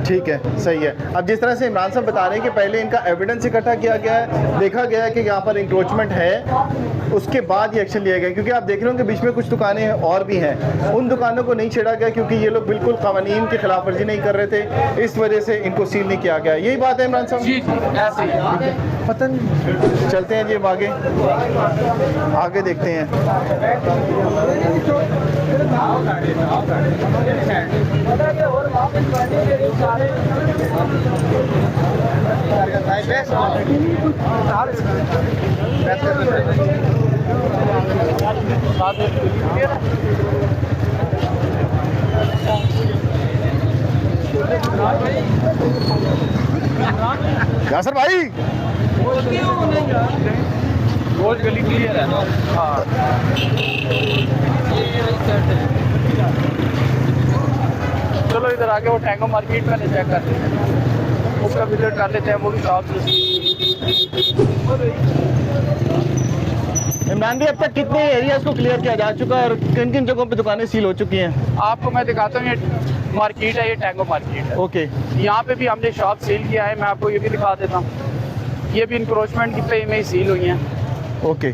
ठीक है, सही है। अब जिस तरह से इमरान साहब बता रहे हैं कि पहले इनका एविडेंस इकट्ठा किया गया है, देखा गया है कि यहाँ पर इंक्रोचमेंट है, उसके बाद ये एक्शन लिया गया। क्योंकि आप देख रहे हो कि बीच में कुछ दुकानें और भी हैं, उन दुकानों को नहीं छेड़ा गया क्योंकि ये लोग बिल्कुल कानून की खिलाफ वर्जी नहीं कर रहे थे, इस वजह से इनको सील नहीं किया गया। यही बात है इमरान साहब? जी ऐसे ही पता नहीं, चलते हैं जी अब आगे, आगे देखते हैं। यासर भाई, रोज गली क्लियर है। हाँ चलो इधर आके वो टैंगो मार्केट पहले चेक कर लेते हैं, उसका विजिट कर लेते हैं, वो भी साफ इमरान भाई अब तक कितने एरियाज को क्लियर किया जा चुका है और किन किन जगहों पे दुकानें सील हो चुकी हैं? आपको मैं दिखाता हूँ, ये मार्केट है, ये टैंगो मार्केट है। ओके, यहाँ पे भी हमने शॉप सील किया है, मैं आपको ये भी दिखा देता हूँ। ये भी इंक्रोचमेंट की पे में ही सील हुई हैं। ओके।